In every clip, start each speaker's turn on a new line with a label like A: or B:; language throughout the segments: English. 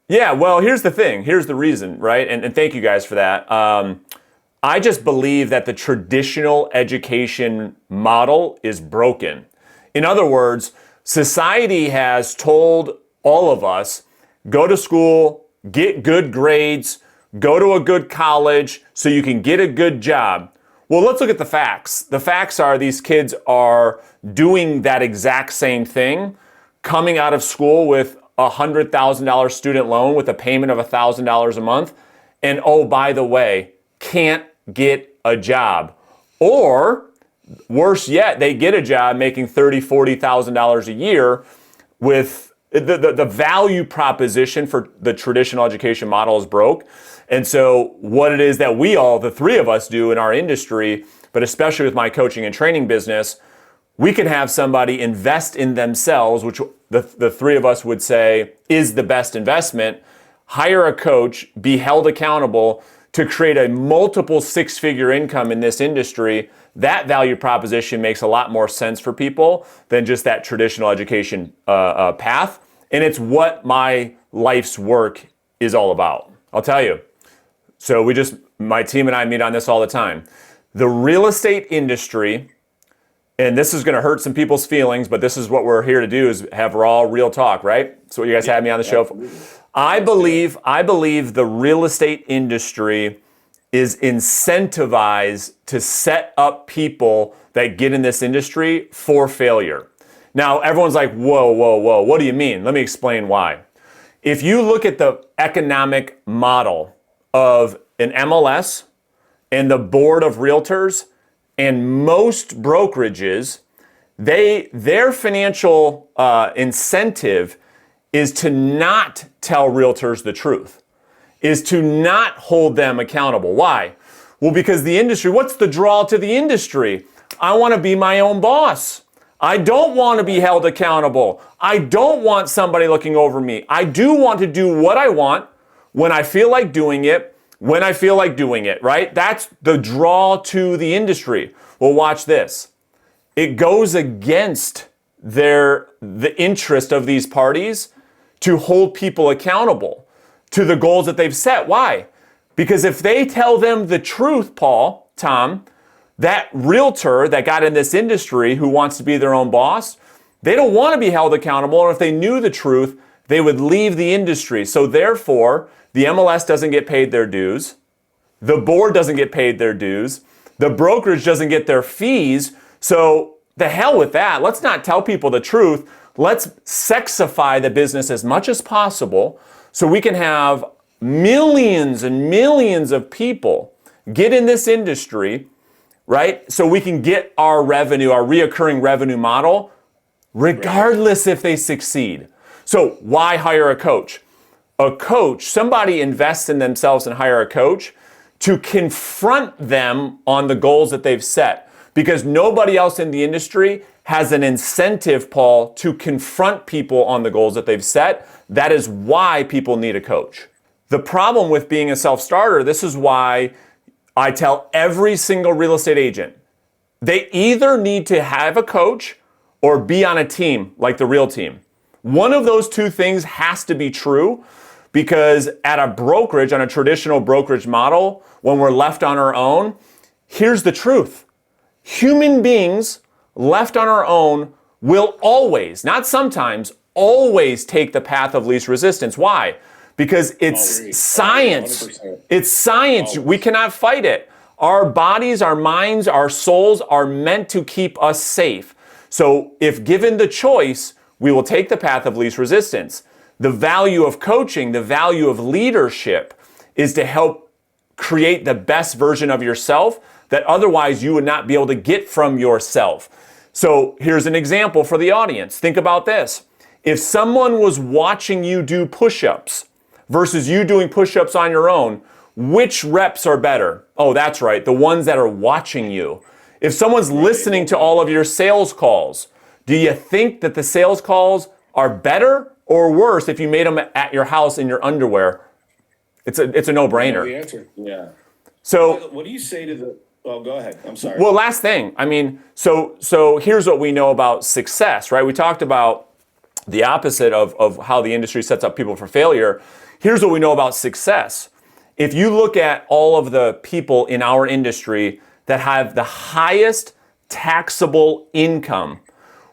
A: Yeah, well, here's the thing. Here's the reason, right? And thank you guys for that. I just believe that the traditional education model is broken. In other words, society has told all of us, go to school, get good grades, go to a good college so you can get a good job. Well, let's look at the facts. The facts are these kids are doing that exact same thing, coming out of school with a $100,000 student loan with a payment of $1,000 a month. And oh, by the way, can't get a job. Or worse yet, they get a job making $30,000, $40,000 a year with the value proposition for the traditional education model is broke. And so what it is that we all, the three of us do in our industry, but especially with my coaching and training business, we can have somebody invest in themselves, which the three of us would say is the best investment, hire a coach, be held accountable to create a multiple six-figure income in this industry. That value proposition makes a lot more sense for people than just that traditional education path. And it's what my life's work is all about. I'll tell you. So my team and I meet on this all the time. The real estate industry, and this is going to hurt some people's feelings, but this is what we're here to do, is have raw, real talk, right? So what you guys had me on the show for. I believe the real estate industry is incentivized to set up people that get in this industry for failure. Now, everyone's like, whoa, what do you mean? Let me explain why. If you look at the economic model of an MLS and the board of realtors and most brokerages, their financial incentive is to not tell realtors the truth, is to not hold them accountable. Why? Well, because the industry, what's the draw to the industry? I want to be my own boss. I don't want to be held accountable. I don't want somebody looking over me. I do want to do what I want when I feel like doing it, when I feel like doing it, right? That's the draw to the industry. Well, watch this. It goes against the interest of these parties to hold people accountable to the goals that they've set. Why? Because if they tell them the truth, Tom, that realtor that got in this industry who wants to be their own boss, they don't want to be held accountable. Or if they knew the truth, they would leave the industry. So therefore, the MLS doesn't get paid their dues. The board doesn't get paid their dues. The brokerage doesn't get their fees. So the hell with that. Let's not tell people the truth. Let's sexify the business as much as possible so we can have millions and millions of people get in this industry, right? So we can get our revenue, our reoccurring revenue model, regardless if they succeed. So why hire a coach? A coach, somebody invests in themselves and hire a coach to confront them on the goals that they've set. Because nobody else in the industry has an incentive, Paul, to confront people on the goals that they've set. That is why people need a coach. The problem with being a self-starter, this is why I tell every single real estate agent, they either need to have a coach or be on a team like the Real Team. One of those two things has to be true, because at a brokerage, on a traditional brokerage model, when we're left on our own, here's the truth. Human beings left on our own will always, not sometimes, always take the path of least resistance. Why? Because it's science.
B: 100%.
A: It's science. We cannot fight it. Our bodies, our minds, our souls are meant to keep us safe. So if given the choice, we will take the path of least resistance. The value of coaching, the value of leadership is to help create the best version of yourself that otherwise you would not be able to get from yourself. So here's an example for the audience. Think about this. If someone was watching you do push-ups versus you doing push-ups on your own, which reps are better? Oh, that's right, the ones that are watching you. If someone's listening to all of your sales calls, do you think that the sales calls are better or worse if you made them at your house in your underwear? It's a no-brainer.
B: The answer, yeah.
A: So
B: what do you say to the? Oh, go ahead. I'm sorry.
A: well, last thing. I mean, so here's what we know about success, right? We talked about the opposite of how the industry sets up people for failure. Here's what we know about success. If you look at all of the people in our industry that have the highest taxable income,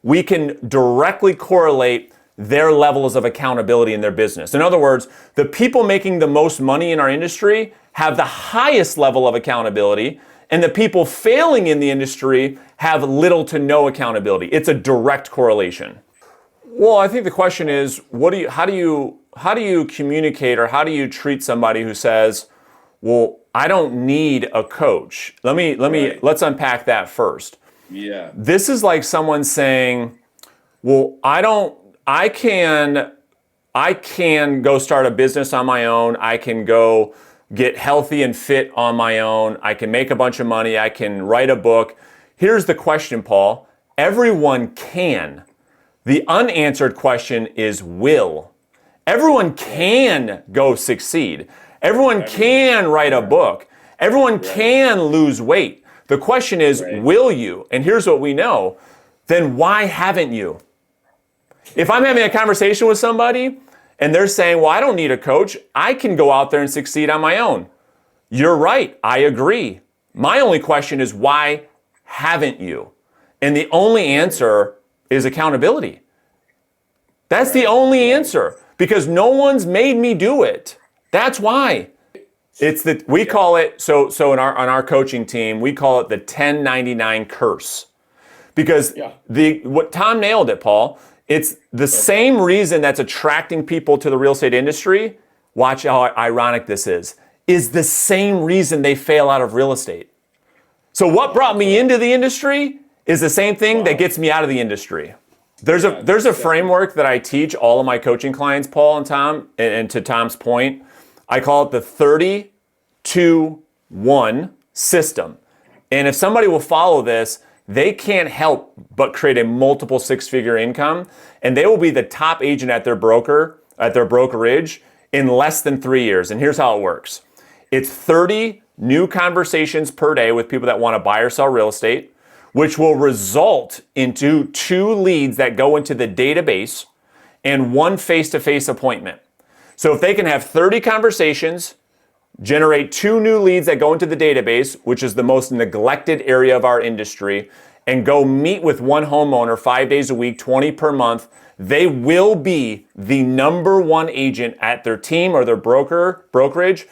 A: we can directly correlate their levels of accountability in their business. In other words, the people making the most money in our industry have the highest level of accountability, and the people failing in the industry have little to no accountability. It's a direct correlation. Well, I think the question is, how do you communicate, or how do you treat somebody who says, well, I don't need a coach? Let's unpack that first.
B: Yeah.
A: This is like someone saying, well, I can go start a business on my own. I can go get healthy and fit on my own. I can make a bunch of money. I can write a book. Here's the question, Paul. Everyone can. The unanswered question is will. Everyone can go succeed. Everyone can write a book. Everyone can lose weight. The question is, will you? And here's what we know. Then why haven't you? If I'm having a conversation with somebody and they're saying, well, I don't need a coach, I can go out there and succeed on my own. You're right. I agree. My only question is, why haven't you? And the only answer is accountability. That's the only answer, because no one's made me do it. That's why. We call it, so on our coaching team, we call it the 1099 curse. Because what Tom nailed it, Paul. It's the same reason that's attracting people to the real estate industry. Watch how ironic this is the same reason they fail out of real estate. So what brought me into the industry is the same thing that gets me out of the industry. There's a framework that I teach all of my coaching clients, Paul and Tom, and to Tom's point, I call it the 30-2-1 system. And if somebody will follow this, they can't help but create a multiple six-figure income, and they will be the top agent at their brokerage in less than 3 years. And here's how it works. It's 30 new conversations per day with people that want to buy or sell real estate, which will result into 2 leads that go into the database and 1 face-to-face appointment. So if they can have 30 conversations, generate 2 new leads that go into the database, which is the most neglected area of our industry, and go meet with 1 homeowner 5 days a week, 20 per month, they will be the #1 agent at their team or their brokerage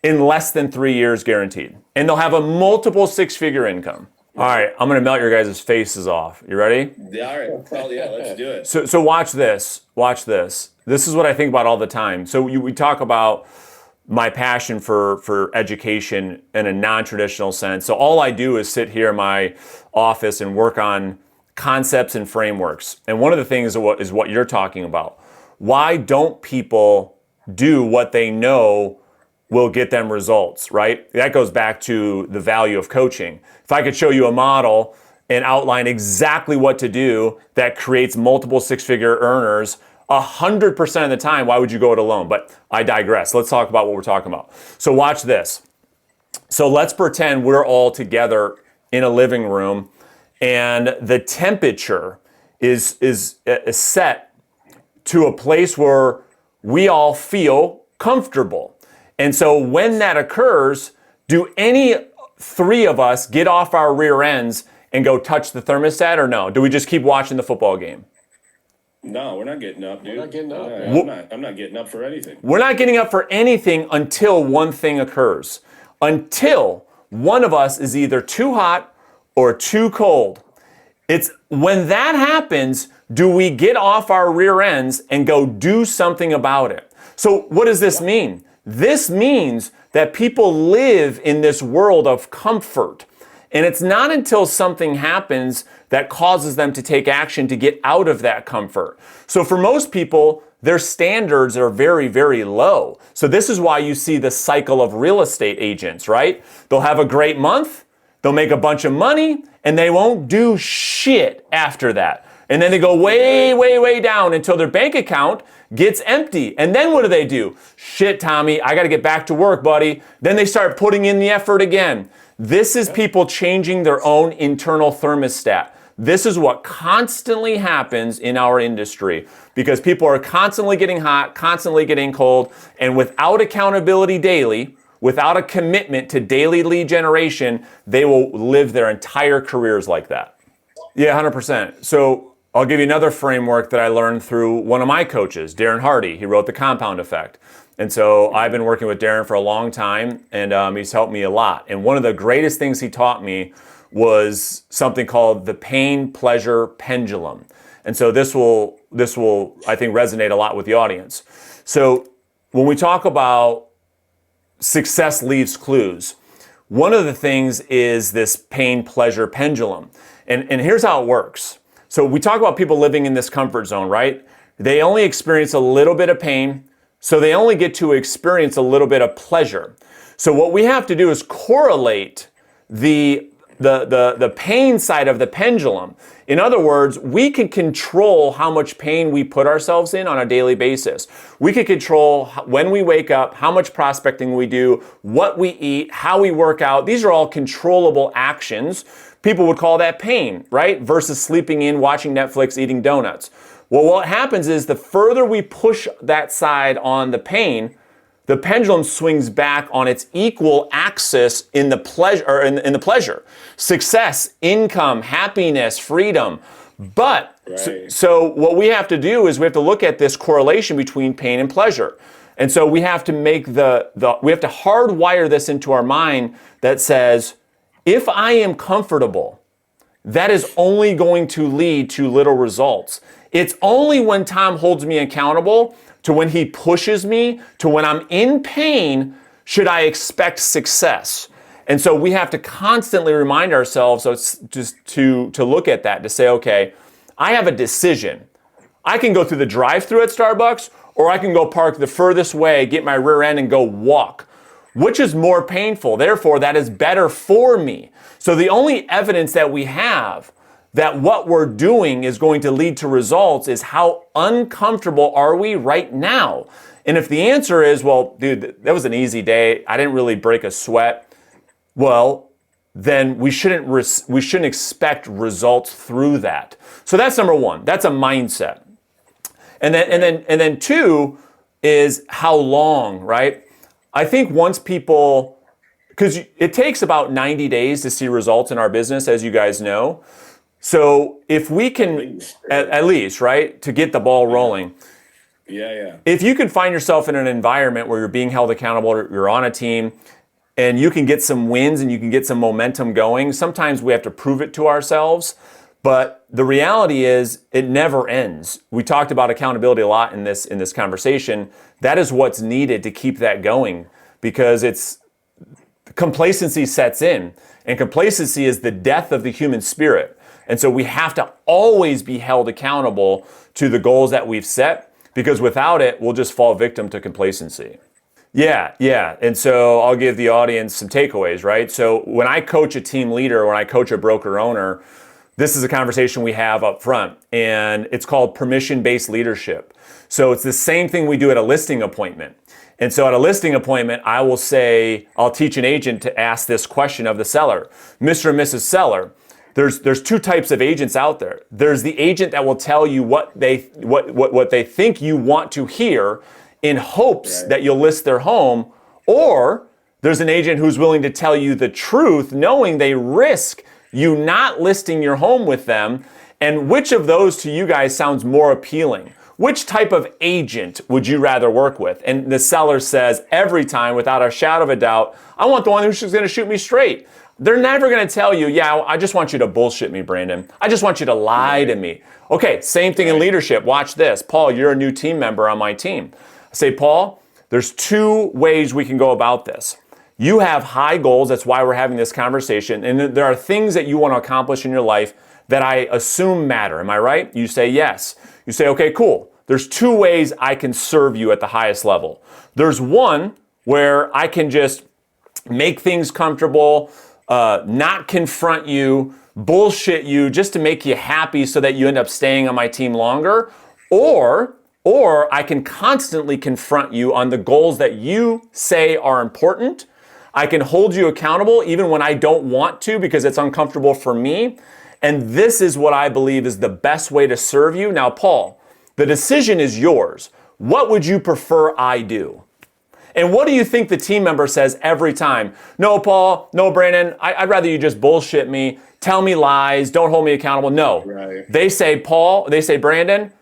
A: in less than 3 years guaranteed. And they'll have a multiple six-figure income. All right, I'm going to melt your guys' faces off. You ready?
B: Yeah, all right. Well, yeah, let's do it.
A: So watch this. Watch this. This is what I think about all the time. So we talk about my passion for education in a non-traditional sense. So all I do is sit here in my office and work on concepts and frameworks. And one of the things is what you're talking about. Why don't people do what they know will get them results, right? That goes back to the value of coaching. If I could show you a model and outline exactly what to do that creates multiple six-figure earners 100% of the time, why would you go it alone? But I digress. Let's talk about what we're talking about. So watch this. So let's pretend we're all together in a living room and the temperature is set to a place where we all feel comfortable. And so when that occurs, do any 3 of us get off our rear ends and go touch the thermostat, or no? Do we just keep watching the football game?
B: No, we're not getting up, dude.
C: We're not getting up.
B: I'm not getting up for anything.
A: We're not getting up for anything until one thing occurs. Until one of us is either too hot or too cold. It's when that happens, do we get off our rear ends and go do something about it? So what does this mean? This means that people live in this world of comfort. And it's not until something happens that causes them to take action to get out of that comfort. So for most people, their standards are very, very low. So this is why you see the cycle of real estate agents, right? They'll have a great month, they'll make a bunch of money, and they won't do shit after that. And then they go way, way, way down until their bank account gets empty. And then what do? Shit, Tommy, I got to get back to work, buddy. Then they start putting in the effort again. This is people changing their own internal thermostat. This is what constantly happens in our industry because people are constantly getting hot, constantly getting cold, and without accountability daily, without a commitment to daily lead generation, they will live their entire careers like that. Yeah, 100%. So I'll give you another framework that I learned through one of my coaches, Darren Hardy. He wrote The Compound Effect. And so I've been working with Darren for a long time, and he's helped me a lot. And one of the greatest things he taught me was something called the pain-pleasure pendulum. And so this will, I think, resonate a lot with the audience. So when we talk about success leaves clues, one of the things is this pain-pleasure pendulum. And here's how it works. So we talk about people living in this comfort zone, right? They only experience a little bit of pain, so they only get to experience a little bit of pleasure. So what we have to do is correlate the pain side of the pendulum. In other words, we can control how much pain we put ourselves in on a daily basis. We can control when we wake up, how much prospecting we do, what we eat, how we work out. These are all controllable actions. People would call that pain, right? Versus sleeping in, watching Netflix, eating donuts. Well, what happens is the further we push that side on the pain, the pendulum swings back on its equal axis in the pleasure, or in the pleasure, success, income, happiness, freedom. But so what we have to do is we have to look at this correlation between pain and pleasure. And so we have to make we have to hardwire this into our mind that says, if I am comfortable, that is only going to lead to little results. It's only when Tom holds me accountable, to when he pushes me, to when I'm in pain, should I expect success. And so we have to constantly remind ourselves, so it's just to look at that, to say, okay, I have a decision. I can go through the drive-thru at Starbucks, or I can go park the furthest way, get my rear end, and go walk. Which is more painful? Therefore, that is better for me. So the only evidence that we have that what we're doing is going to lead to results is how uncomfortable are we right now? And if the answer is, well, dude, that was an easy day, I didn't really break a sweat, well, then we shouldn't expect results through that. So that's number one. That's a mindset. And then two is how long, right? I think once people, because it takes about 90 days to see results in our business, as you guys know. So if we can, at least, right, to get the ball rolling.
B: Yeah.
A: If you can find yourself in an environment where you're being held accountable, you're on a team, and you can get some wins and you can get some momentum going, sometimes we have to prove it to ourselves. But the reality is it never ends. We talked about accountability a lot in this conversation. That is what's needed to keep that going, because complacency sets in, and complacency is the death of the human spirit. And so we have to always be held accountable to the goals that we've set, because without it, we'll just fall victim to complacency. Yeah. And so I'll give the audience some takeaways, right? So when I coach a team leader, when I coach a broker owner, this is a conversation we have up front, and it's called permission-based leadership. So it's the same thing we do at a listing appointment. And so at a listing appointment, I'll teach an agent to ask this question of the seller. Mr. and Mrs. Seller, there's two types of agents out there. There's the agent that will tell you what they think you want to hear in hopes that you'll list their home, or there's an agent who's willing to tell you the truth, knowing they risk you not listing your home with them. And which of those to you guys sounds more appealing? Which type of agent would you rather work with? And the seller says every time, without a shadow of a doubt, I want the one who's going to shoot me straight. They're never going to tell you, yeah, I just want you to bullshit me, Brandon. I just want you to lie to me. Okay, same thing in leadership. Watch this. Paul, you're a new team member on my team. I say, Paul, there's two ways we can go about this. You have high goals. That's why we're having this conversation. And there are things that you want to accomplish in your life that I assume matter. Am I right? You say yes. You say, okay, cool. There's two ways I can serve you at the highest level. There's one where I can just make things comfortable, not confront you, bullshit you just to make you happy so that you end up staying on my team longer. Or I can constantly confront you on the goals that you say are important. I can hold you accountable even when I don't want to, because it's uncomfortable for me. And this is what I believe is the best way to serve you. Now, Paul, the decision is yours. What would you prefer I do? And what do you think the team member says every time? No, Paul, no, Brandon, I'd rather you just bullshit me, tell me lies, don't hold me accountable. No.
B: Right.
A: They say, Paul, they say, Brandon,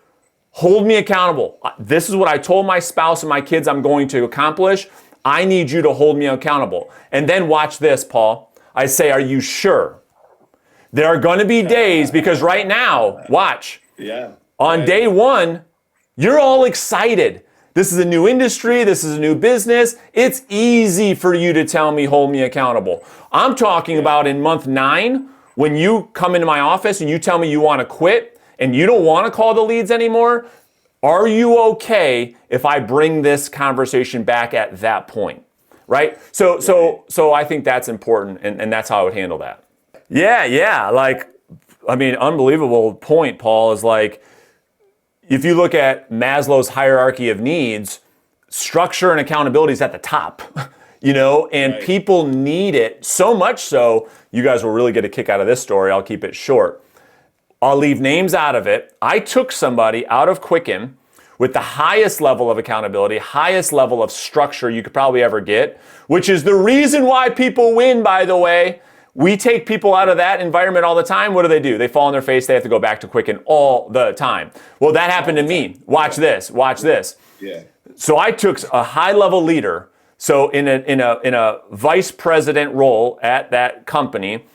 A: hold me accountable. This is what I told my spouse and my kids I'm going to accomplish. I need you to hold me accountable. And then watch this, Paul. I say, are you sure? There are going to be days, because right now, watch.
B: Yeah.
A: On day one, you're all excited. This is a new industry. This is a new business. It's easy for you to tell me, hold me accountable. I'm talking about in month 9, when you come into my office and you tell me you want to quit and you don't want to call the leads anymore. Are you okay if I bring this conversation back at that point? Right? So I think that's important, and that's how I would handle that. Yeah. Unbelievable point, Paul, is like, if you look at Maslow's hierarchy of needs, structure and accountability is at the top, and
B: Right.
A: people need it so much so, you guys will really get a kick out of this story. I'll keep it short. I'll leave names out of it. I took somebody out of Quicken with the highest level of accountability, highest level of structure you could probably ever get, which is the reason why people win, by the way. We take people out of that environment all the time. What do? They fall on their face. They have to go back to Quicken all the time. Well, that happened to me. Watch this.
B: Yeah.
A: So I took a high-level leader, so in a vice president role at that company,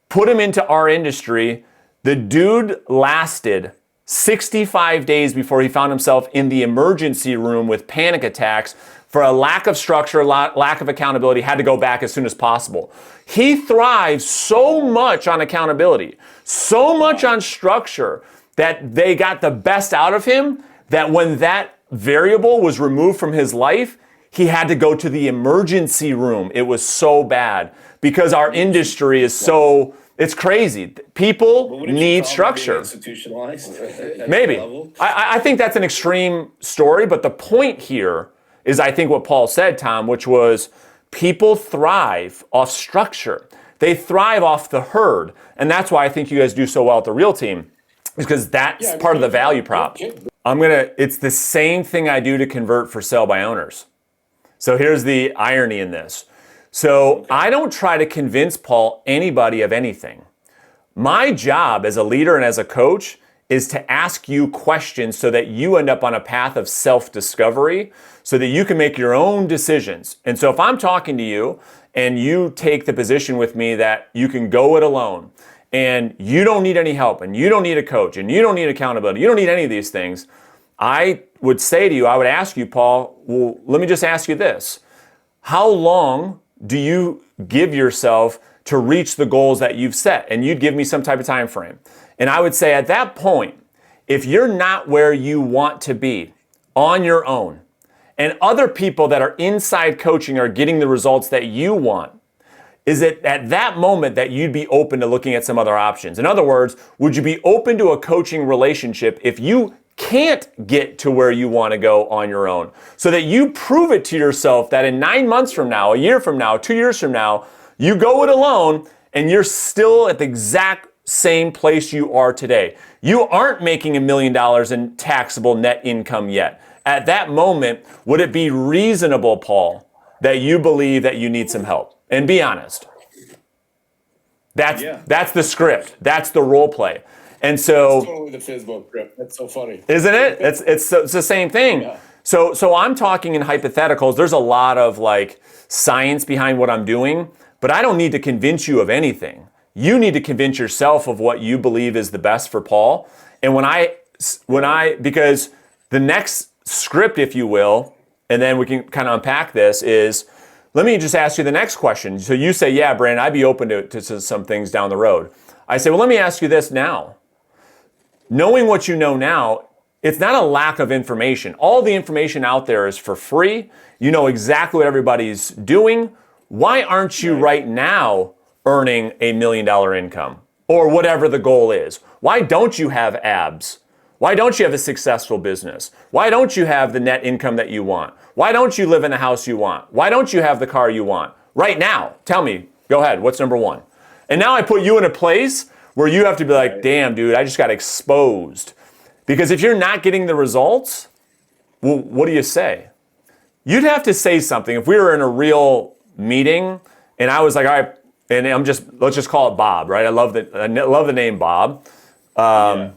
A: put him into our industry. The dude lasted 65 days before he found himself in the emergency room with panic attacks for a lack of structure, lack of accountability, had to go back as soon as possible. He thrives so much on accountability, so much on structure, that they got the best out of him, that when that variable was removed from his life, he had to go to the emergency room. It was so bad because our industry is so, it's crazy. People need structure.
B: Institutionalized.
A: Maybe. I think that's an extreme story, but the point here is, I think, what Paul said, Tom, which was people thrive off structure. They thrive off the herd. And that's why I think you guys do so well at the Real Team, is because that's part of the value prop. It's the same thing I do to convert for sale by owners. So here's the irony in this. So I don't try to convince Paul anybody of anything. My job as a leader and as a coach is to ask you questions so that you end up on a path of self-discovery so that you can make your own decisions. And so if I'm talking to you and you take the position with me that you can go it alone and you don't need any help and you don't need a coach and you don't need accountability, you don't need any of these things, I would say to you, I would ask you, Paul, well, let me just ask you this. How long do you give yourself to reach the goals that you've set? And you'd give me some type of time frame. And I would say at that point, if you're not where you want to be on your own, and other people that are inside coaching are getting the results that you want, is it at that moment that you'd be open to looking at some other options? In other words, would you be open to a coaching relationship if you can't get to where you want to go on your own, so that you prove it to yourself that in 9 months from now, a year from now, 2 years from now, you go it alone and you're still at the exact same place you are today. You aren't making $1 million in taxable net income yet. At that moment, would it be reasonable, Paul, that you believe that you need some help? And be honest. That's the script. That's the role play. And so,
C: that's totally the Fizbo script. That's so funny,
A: isn't it? It's the same thing.
C: Yeah.
A: So I'm talking in hypotheticals. There's a lot of like science behind what I'm doing, but I don't need to convince you of anything. You need to convince yourself of what you believe is the best for Paul. And because the next script, if you will, and then we can kind of unpack this, is, let me just ask you the next question. So you say, yeah, Brandon, I'd be open to some things down the road. I say, well, let me ask you this now. Knowing what you know now, it's not a lack of information. All the information out there is for free. You know exactly what everybody's doing. Why aren't you right now earning $1 million income or whatever the goal is? Why don't you have abs? Why don't you have a successful business? Why don't you have the net income that you want? Why don't you live in the house you want? Why don't you have the car you want? Right now, tell me, go ahead, what's number one? And now I put you in a place where you have to be like,
B: Right.
A: damn, dude, I just got exposed. Because if you're not getting the results, well, what do you say? You'd have to say something. If we were in a real meeting and I was like, all right, and let's just call it Bob, right? I love the name Bob.
B: Yeah.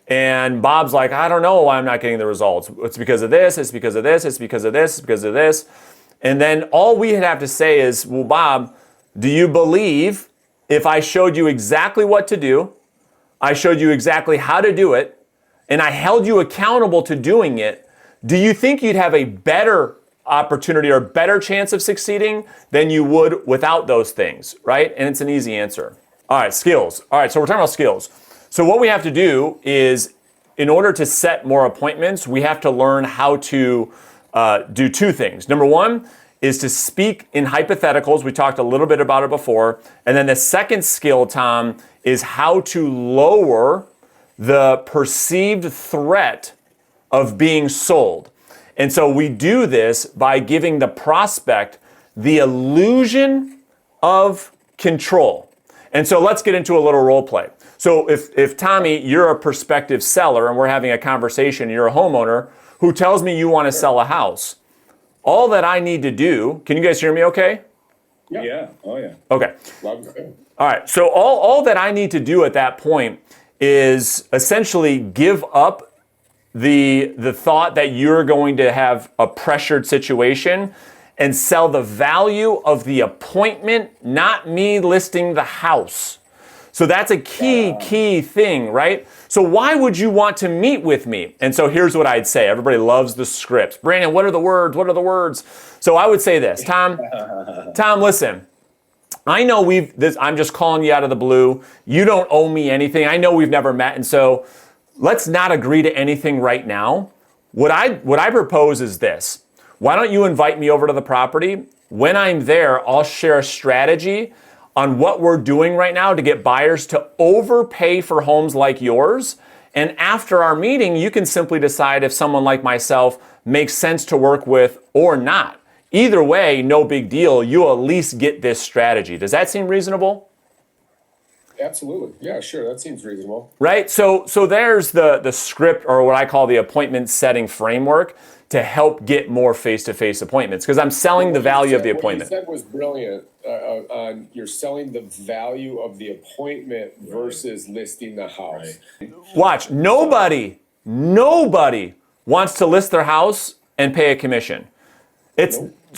A: And Bob's like, I don't know why I'm not getting the results. It's because of this, it's because of this, it's because of this, it's because of this. And then all we'd have to say is, well, Bob, do you believe if I showed you exactly what to do, I showed you exactly how to do it, and I held you accountable to doing it, do you think you'd have a better opportunity or better chance of succeeding than you would without those things, right? And it's an easy answer. All right, skills. All right, so we're talking about skills. So what we have to do is, in order to set more appointments, we have to learn how to do two things. Number one is to speak in hypotheticals. We talked a little bit about it before. And then the second skill, Tom, is how to lower the perceived threat of being sold. And so we do this by giving the prospect the illusion of control. And so let's get into a little role play. So if Tommy, you're a prospective seller and we're having a conversation, you're a homeowner who tells me you want to sell a house, all that I need to do, can you guys hear me okay?
B: Yeah. Oh, yeah.
A: Okay.
C: Loud and clear.
A: All right. So all that I need to do at that point is essentially give up the thought that you're going to have a pressured situation and sell the value of the appointment, not me listing the house. So that's a key thing, right? So why would you want to meet with me? And so here's what I'd say. Everybody loves the scripts. Brandon, what are the words? What are the words? So I would say this, Tom, listen, I know I'm just calling you out of the blue. You don't owe me anything. I know we've never met. And so let's not agree to anything right now. What I propose is this. Why don't you invite me over to the property? When I'm there, I'll share a strategy on what we're doing right now to get buyers to overpay for homes like yours. And after our meeting, you can simply decide if someone like myself makes sense to work with or not. Either way, no big deal. You'll at least get this strategy. Does that seem reasonable?
C: Absolutely. Yeah, sure. That seems reasonable.
A: Right? So there's the script, or what I call the appointment setting framework, to help get more face-to-face appointments, because I'm selling the value of the appointment.
C: What you said was brilliant. You're selling the value of the appointment versus listing the house.
B: Right.
A: Watch, nobody wants to list their house and pay a commission.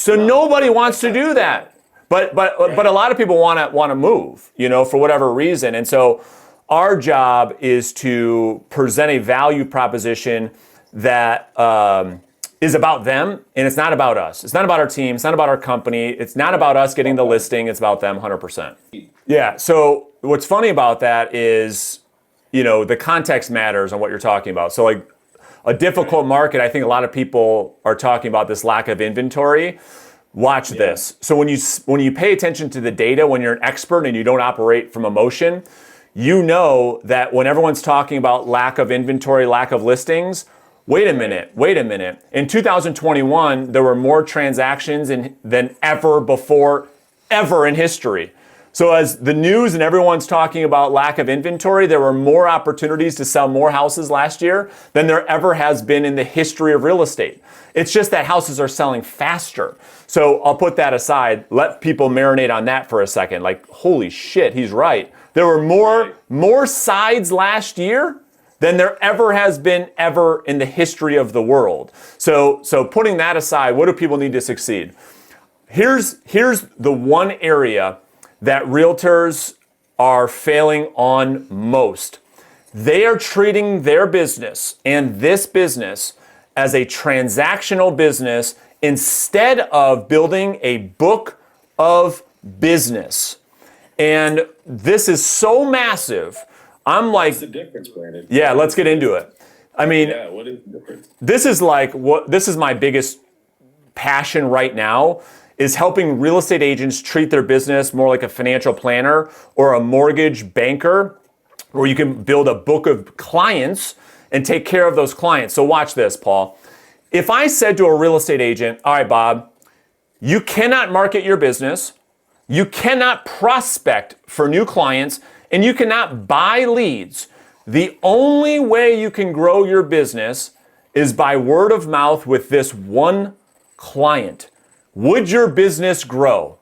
A: Nobody wants to do that. But a lot of people want to move, for whatever reason. And so our job is to present a value proposition that is about them, and it's not about us. It's not about our team. It's not about our company. It's not about us getting the listing. It's about them 100%. Yeah, so what's funny about that is, the context matters on what you're talking about. So like a difficult market, I think a lot of people are talking about this lack of inventory. Watch this. So when you pay attention to the data, when you're an expert and you don't operate from emotion, you know that when everyone's talking about lack of inventory, lack of listings, wait a minute. In 2021, there were more transactions than ever before, ever in history. So as the news and everyone's talking about lack of inventory, there were more opportunities to sell more houses last year than there ever has been in the history of real estate. It's just that houses are selling faster. So I'll put that aside. Let people marinate on that for a second. Like, holy shit, he's right. There were more sides last year than there ever has been ever in the history of the world. So putting that aside, what do people need to succeed? Here's the one area that realtors are failing on most. They are treating their business and this business as a transactional business instead of building a book of business. And this is so massive. I'm like,
B: What's the difference, Brandon?
A: yeah, let's get into it. I mean,
B: Yeah, what is the difference?
A: this is my biggest passion right now, is helping real estate agents treat their business more like a financial planner or a mortgage banker, where you can build a book of clients and take care of those clients. So watch this, Paul. If I said to a real estate agent, all right, Bob, you cannot market your business, you cannot prospect for new clients, and you cannot buy leads. The only way you can grow your business is by word of mouth with this one client. Would your business grow?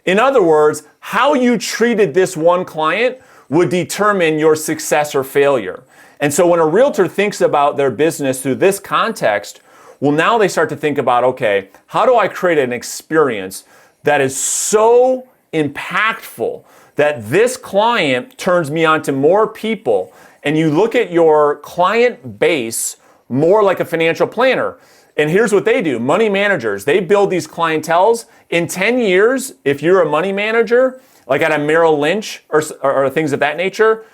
A: In other words, how you treated this one client would determine your success or failure. And so when a realtor thinks about their business through this context, well, now they start to think about, okay, how do I create an experience that is so impactful that this client turns me on to more people? And you look at your client base more like a financial planner. And here's what they do. Money managers, they build these clienteles. In 10 years, if you're a money manager, like at a Merrill Lynch or things of that nature,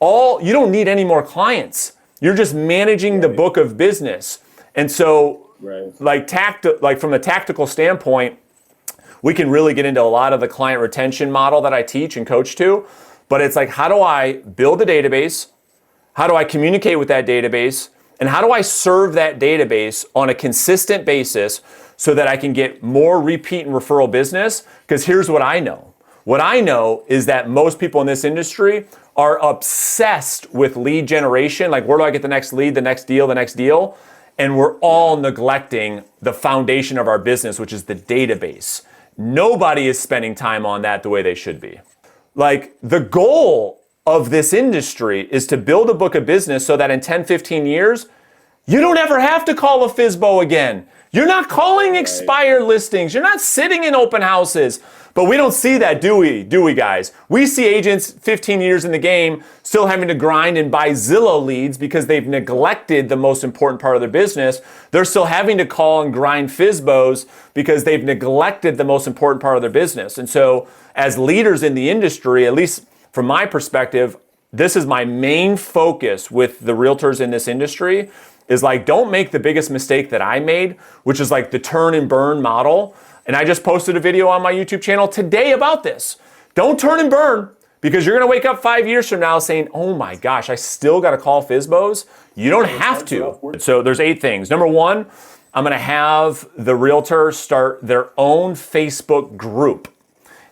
A: you don't need any more clients. You're just managing the book of business. And so like from a tactical standpoint, we can really get into a lot of the client retention model that I teach and coach to. But it's like, how do I build a database? How do I communicate with that database? And how do I serve that database on a consistent basis so that I can get more repeat and referral business? Because here's what I know. What I know is that most people in this industry are obsessed with lead generation. Like, where do I get the next lead, the next deal, the next deal? And we're all neglecting the foundation of our business, which is the database. Nobody is spending time on that the way they should be. Like, the goal of this industry is to build a book of business so that in 10, 15 years, you don't ever have to call a FSBO again. You're not calling expired listings. You're not sitting in open houses. But we don't see that, do we? Do we, guys? We see agents 15 years in the game still having to grind and buy Zillow leads because they've neglected the most important part of their business. They're still having to call and grind FSBOs because they've neglected the most important part of their business. And so as leaders in the industry, at least from my perspective, this is my main focus with the realtors in this industry, is like, don't make the biggest mistake that I made, which is like the turn and burn model. And I just posted a video on my YouTube channel today about this. Don't turn and burn, because you're gonna wake up 5 years from now saying, oh my gosh, I still gotta call FSBOs. You don't have to. So there's 8 things. Number 1, I'm gonna have the realtor start their own Facebook group.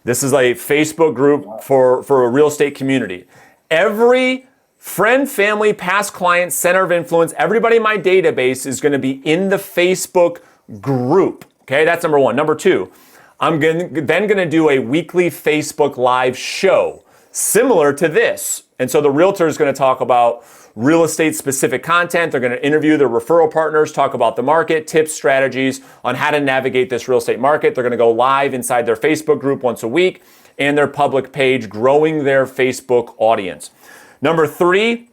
A: This is a Facebook group for a real estate community. Every friend, family, past client, center of influence, everybody in my database is going to be in the Facebook group. Okay, that's number 1. Number 2, I'm then going to do a weekly Facebook Live show similar to this. And so the realtor is going to talk about real estate specific content. They're going to interview their referral partners, talk about the market, tips, strategies on how to navigate this real estate market. They're going to go live inside their Facebook group once a week and their public page, growing their Facebook audience. Number 3,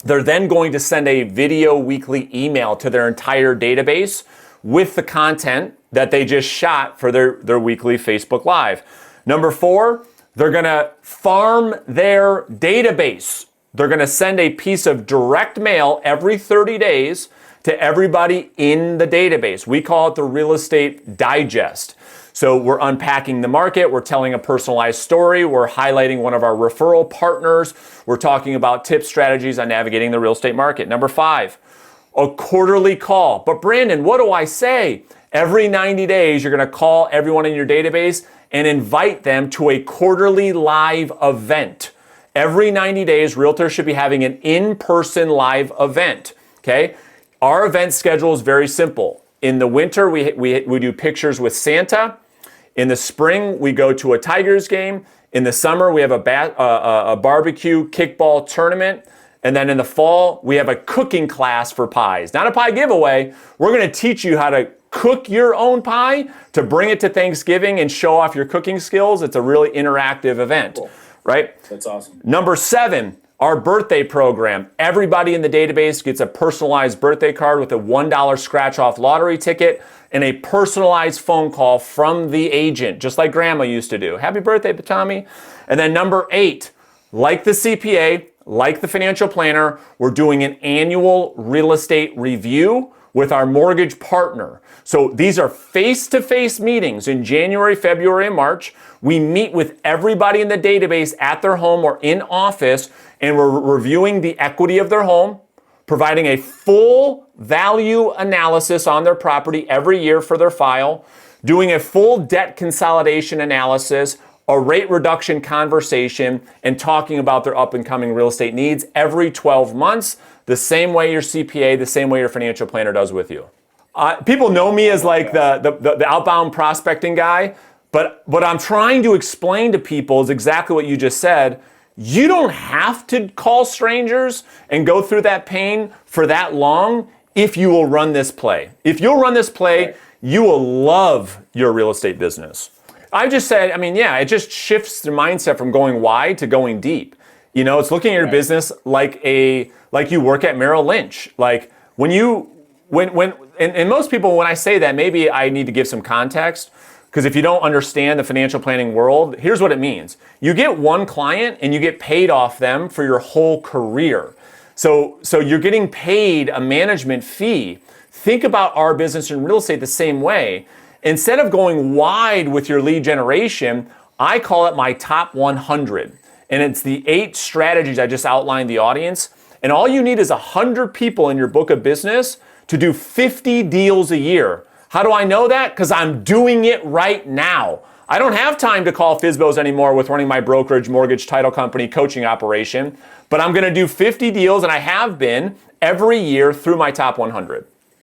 A: they're then going to send a video weekly email to their entire database with the content that they just shot for their weekly Facebook Live. Number 4, they're going to farm their database. They're going to send a piece of direct mail every 30 days to everybody in the database. We call it the Real Estate Digest. So we're unpacking the market. We're telling a personalized story. We're highlighting one of our referral partners. We're talking about tips, strategies on navigating the real estate market. Number 5, a quarterly call. But Brandon, what do I say? Every 90 days, you're going to call everyone in your database and invite them to a quarterly live event. Every 90 days, realtors should be having an in-person live event, okay? Our event schedule is very simple. In the winter, we do pictures with Santa. In the spring, we go to a Tigers game. In the summer, we have a barbecue kickball tournament. And then in the fall, we have a cooking class for pies. Not a pie giveaway. We're gonna teach you how to cook your own pie to bring it to Thanksgiving and show off your cooking skills. It's a really interactive event. Cool. Right?
B: That's awesome.
A: Number 7, our birthday program. Everybody in the database gets a personalized birthday card with a $1 scratch-off lottery ticket and a personalized phone call from the agent, just like Grandma used to do. Happy birthday, Tommy. And then number 8, like the CPA, like the financial planner, we're doing an annual real estate review with our mortgage partner. So these are face-to-face meetings in January, February, and March. We meet with everybody in the database at their home or in office, and we're reviewing the equity of their home, providing a full value analysis on their property every year for their file, doing a full debt consolidation analysis, a rate reduction conversation and talking about their up and coming real estate needs every 12 months, the same way your CPA, the same way your financial planner does with you. People know me as like the outbound prospecting guy, but what I'm trying to explain to people is exactly what you just said. You don't have to call strangers and go through that pain for that long if you will run this play. If you'll run this play, you will love your real estate business. I just said, I mean, yeah, it just shifts the mindset from going wide to going deep. You know, it's looking at your business like you work at Merrill Lynch. Like when most people, when I say that, maybe I need to give some context, because if you don't understand the financial planning world, here's what it means. You get one client and you get paid off them for your whole career. So you're getting paid a management fee. Think about our business in real estate the same way. Instead of going wide with your lead generation, I call it my top 100. And it's the 8 strategies I just outlined the audience. And all you need is 100 people in your book of business to do 50 deals a year. How do I know that? Because I'm doing it right now. I don't have time to call FSBOs anymore with running my brokerage, mortgage, title company, coaching operation. But I'm going to do 50 deals, and I have been every year through my top 100.